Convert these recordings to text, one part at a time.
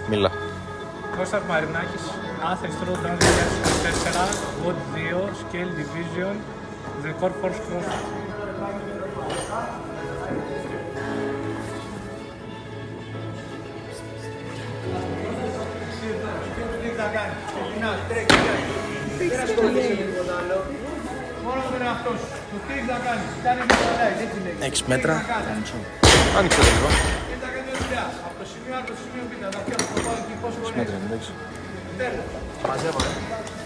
Μίλα. Κώστας Μαρινάκης, Athens Road 2004, WOD 2, Scale Division, The Core Force CrossFit. Μόνο με τον εαυτό σου. Το τι έχεις να κάνεις. Κάνε μια παλάει, έτσι λέγεται. 6 μέτρα. Άνοιξε το λίγο. Δεν θα κάνει δουλειά. Από το σημείο Α στο σημείο Β. Να πιάσω το πάω εκεί πόσο γονείς. Τέλος. Μαζεύω,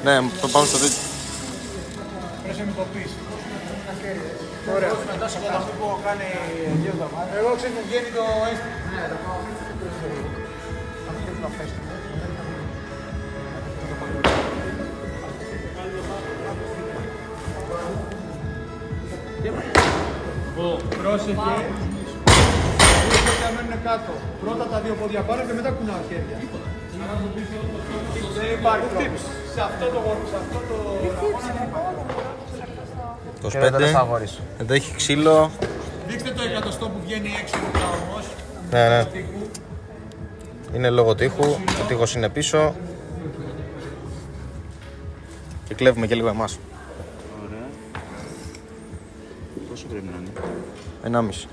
Ναι, πάμε στο δίκτυο. Πρέπει να με κοπείς. Ωραία. Αυτό που κάνει δύο εβδομάδες. Εγώ ξέρω μου βγαίνει το αίσθημα. Πρόσεχε. Δύο πόδια μένουν κάτω. Πρώτα τα δύο πόδια πάνω και μετά κουνάω χέρια. Δεν υπάρχει τρόπο. Σε αυτό το γόρκο, σε αυτό το... 25. Εδώ έχει ξύλο. Δείξτε το εκατοστό που βγαίνει έξω μετά όμως. Ναι. Είναι λόγω τείχου. Ο τείχος είναι πίσω. Και κλέβουμε και λίγο εμάς. Ωραία. Πόσο πρέπει να είναι? 1,5.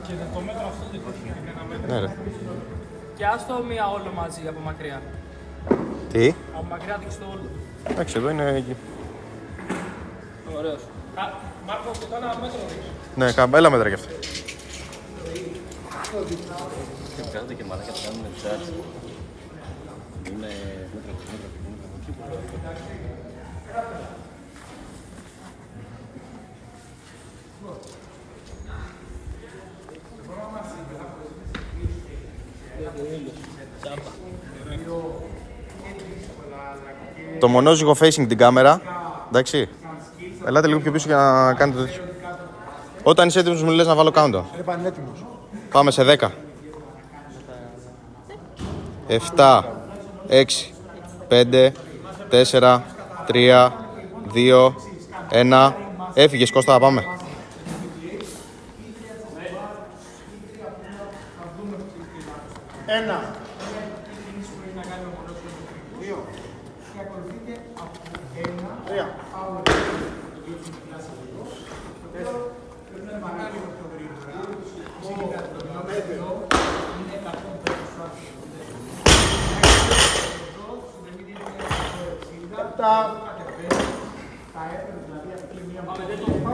Και το μέτρο αυτό δεν υπάρχει ένα μέτρο. Ναι, ρε. Και άστο μία όλο μαζί από μακριά. Τι? Από μακριά δείξει το όλο. Εντάξει, εδώ είναι εκεί. Ωραίος. Μάρκο, και το ένα μέτρο δείξει. Ναι, έλα μέτρα κι αυτά. Και βγάζετε και μαλάκια το κάνουν εξάρτηση. Είναι μέτρα. Το μονόζυγο facing την κάμερα. Εντάξει. Ελάτε λίγο πιο πίσω για να κάνετε τέτοιο. Όταν είσαι έτοιμος μου λες να βάλω countdown. Είναι πανέτοιμος. Πάμε σε 10. 7, 6, 5, 4, 3, 2, 1. Έφυγες Κώστα, πάμε. Ένα. Τρία.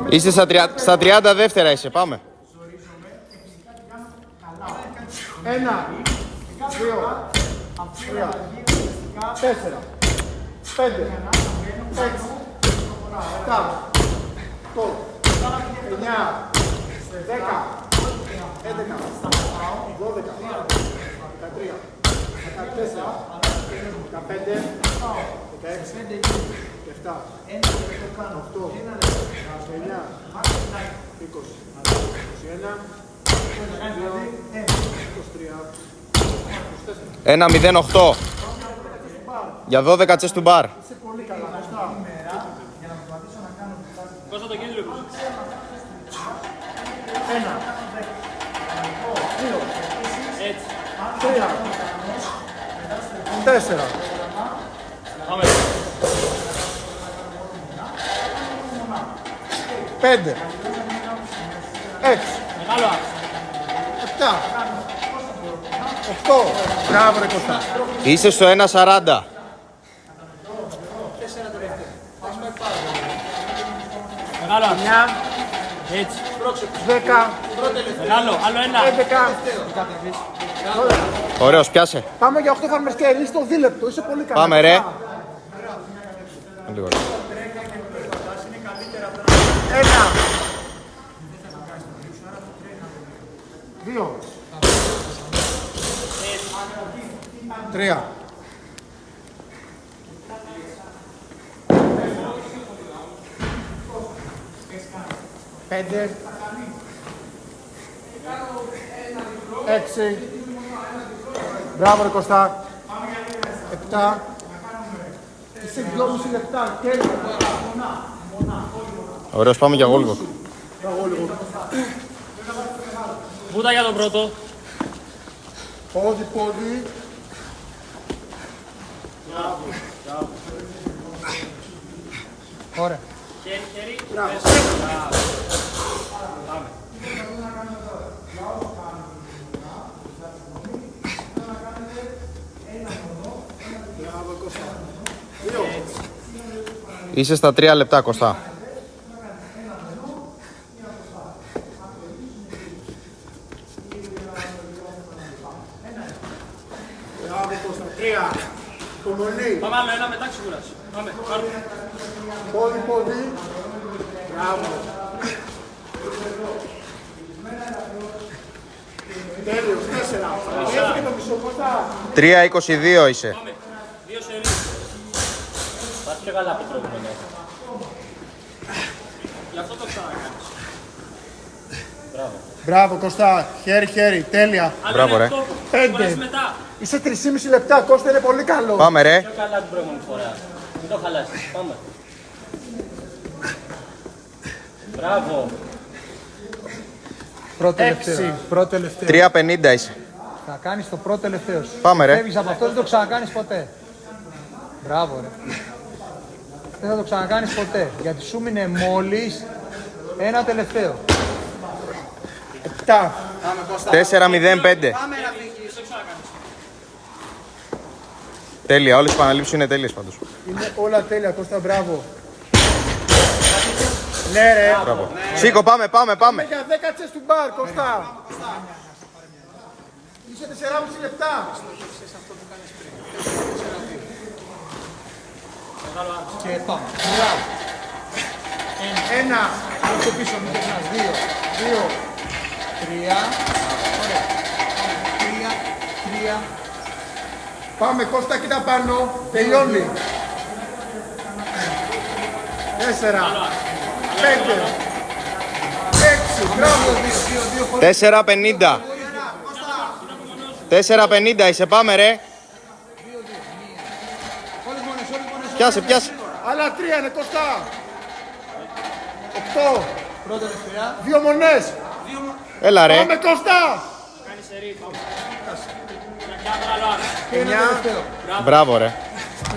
Είστε στα 30 δεύτερα είσαι, πάμε. Ένα. Δύο. Τρία. 4. 5. 6. 7. 8. 9. 10. 11. 12. 13. 14. 15. 16. 17. 18. 19. 20. 21. 1-0-8 για 12 τσες του μπαρ. Κώστα το κίνητρο. Ένα. Δύο. Έτσι. Τρία. 4. Πάμε. 5. 6. Μεγάλο άξιο. 7. 8. Μπράβο ρε Κώστα. Είσαι στο 1-40. Μεγάλο άξιο. 9. Έτσι. 10. Μεγάλο. Άλλο ένα. 11. Ωραίος, πιάσε. Πάμε για 8 φάρμες και είσαι το δίλεπτο. Είσαι πολύ καλά. Πάμε ρε. Λίγο. 1. 2. 3. 5. 6. Μπράβο ρε Κωστά. 7. Είσαι 2,5 λεπτά. Ωραίος, πάμε για γόλγο. Βούτα για τον πρώτο. Πόδι, πόδι. Ωραία. Είσαι στα 3 λεπτά, Κωστά. Μπράβο Κώστα. 3. Υπομονή. Πάμε άλλο ένα μετά ξεκουράσει. Πάμε, πάρε. Πόδι, πόδι. Μπράβο. Τέλειος. 4. Έφυγε το μισό Κώστα. 3-22 είσαι. Πάμε. 2 σερί. Πας πιο καλά από το προηγούμενο. Γι' αυτό το ξανακάνεις. Μπράβο. Μπράβο Κώστα. Χέρι, χέρι. Τέλεια. Μπράβο, ρε. 5. Μετά. Είσαι 3,5 λεπτά. Κώστα είναι πολύ καλό. Πάμε, ρε. Πιο καλά την προηγούμενη φορά. Μην το χαλάσεις. Πάμε. Μπράβο. Πρώτο τελευταίο. Πρώτο τελευταίο. 3-50 είσαι. Θα κάνεις το πρώτο τελευταίο σου. Πάμε, ρε. Φεύγεις από αυτό, δεν το ξανακάνεις ποτέ. Μπράβο, ρε. Δεν θα το ξανακάνεις ποτέ. Γιατί σου μείνε μόλις ένα τελευταίο. 7. 4-0-5. Τέλεια, όλες οι επαναλήψεις είναι τέλειες πάντως. Είναι όλα τέλεια, Κώστα, μπράβο. Ναι, ρε. Μπράβο. Σήκω, πάμε. Για 10 τσες του μπαρ, Κώστα. Είσαι 4,5 λεπτά. Και πάμε. Ένα. Αυτό πίσω, μην ξεχνάς. 2. 3. Ωραία. 3. Πάμε, Κώστα, κοίτα πάνω. Τελειώνει. 4. 5. 6. Μπράβο. 4-50. 4-50 είσαι, πάμε, ρε. Πιάσε. Άλλα 3 είναι, Κώστα. 8. Πρώτα τελευταία. 2 μονές. Έλα, ρε. Πάμε, Κώστα. Κάνει σερί, πάμε. Και ένα 9. Μπράβο, ρε.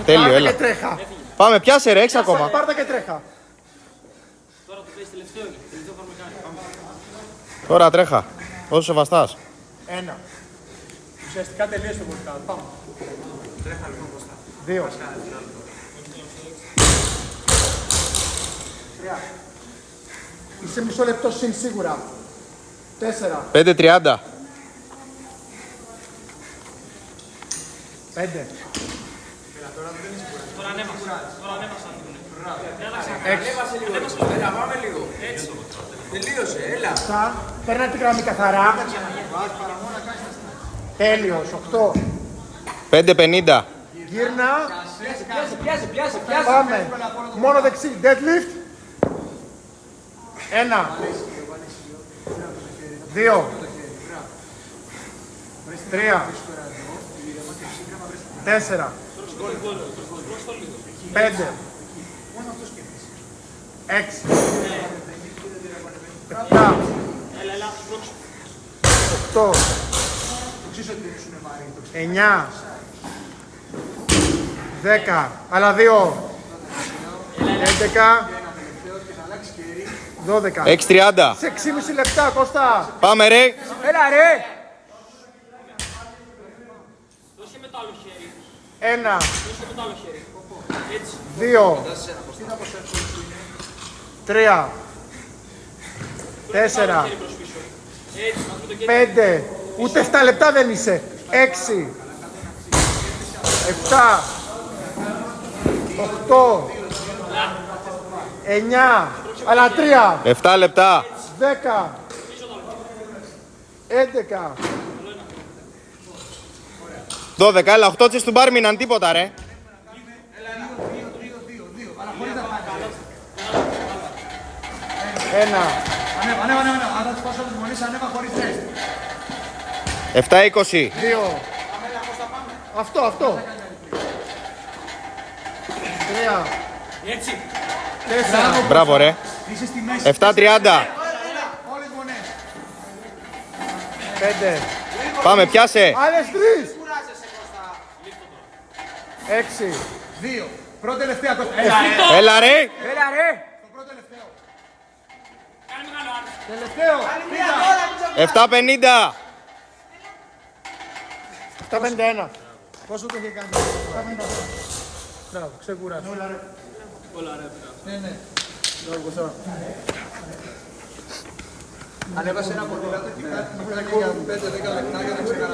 Τέλειο, Πάρτα έλα. και τρέχα. Πάμε, πιάσε, ρε, 6 ακόμα. Πάρτα και τρέχα. Τώρα το παίζει τελευταίο. Τελευταίο θα με κάνει. Πάμε. Τώρα τρέχα. Όσο σε βαστάς. 1. Ουσιαστικά τελείωσε το workout. Πάμε. 2. 3. Είσαι μισό λεπτό συν σίγουρα. 4. 5-30. 5. Τώρα ανέβασα. Τώρα ανέβασα. 7. Παίρνα τη γραμμή καθαρά. Τέλειος. 8. 5-50. Γύρνα. Πάμε. Μόνο δεξί. Deadlift. 1. 2. 3. 4. 5. 6. 7. 8. 9. 10. Άλλα 2. 11. 12. 6-30. Σε 6,5 λεπτά, Κώστα. Πάμε, ρε. Έλα, ρε. Δώσε με το άλλο χέρι. 1. Δώσε με το άλλο χέρι. Έτσι. 2. 3. 4. Χέρι προς πίσω. Έτσι. Αυτό το χέρι. 5. Ούτε 7 λεπτά δεν είσαι. 6. 7. 8. 9. Άλλα 3. 7 λεπτά. 10. 11. 12, έλα, 8 τσες του μπαρ μείναν, τίποτα, ρε. Ένα. Ανέβα. Αν θα τους πάω όλες τις μονές, ανέβα χωρίς τεστ. 7-20. 2. Αυτό. 3. Έτσι. 4. Μπράβο, ρε. Είσαι στη μέση. 7-30. Όλες μονές. 5. Πάμε, πιάσε. Άλλες 3. 6. 2. Πρώτο τελευταία. Έλα ρε. Έλα ρε. Το πρώτο τελευταίο. Τελευταίο. 750. 751. Πόσο το είχε κάνει? 751. Μπράβο, ξεκουράσου. Όλα ρε. Ναι, ναι. Ανέβασε ένα ποδήλατο και κάτι 5-10 λεπτά για να ξεκαράσει.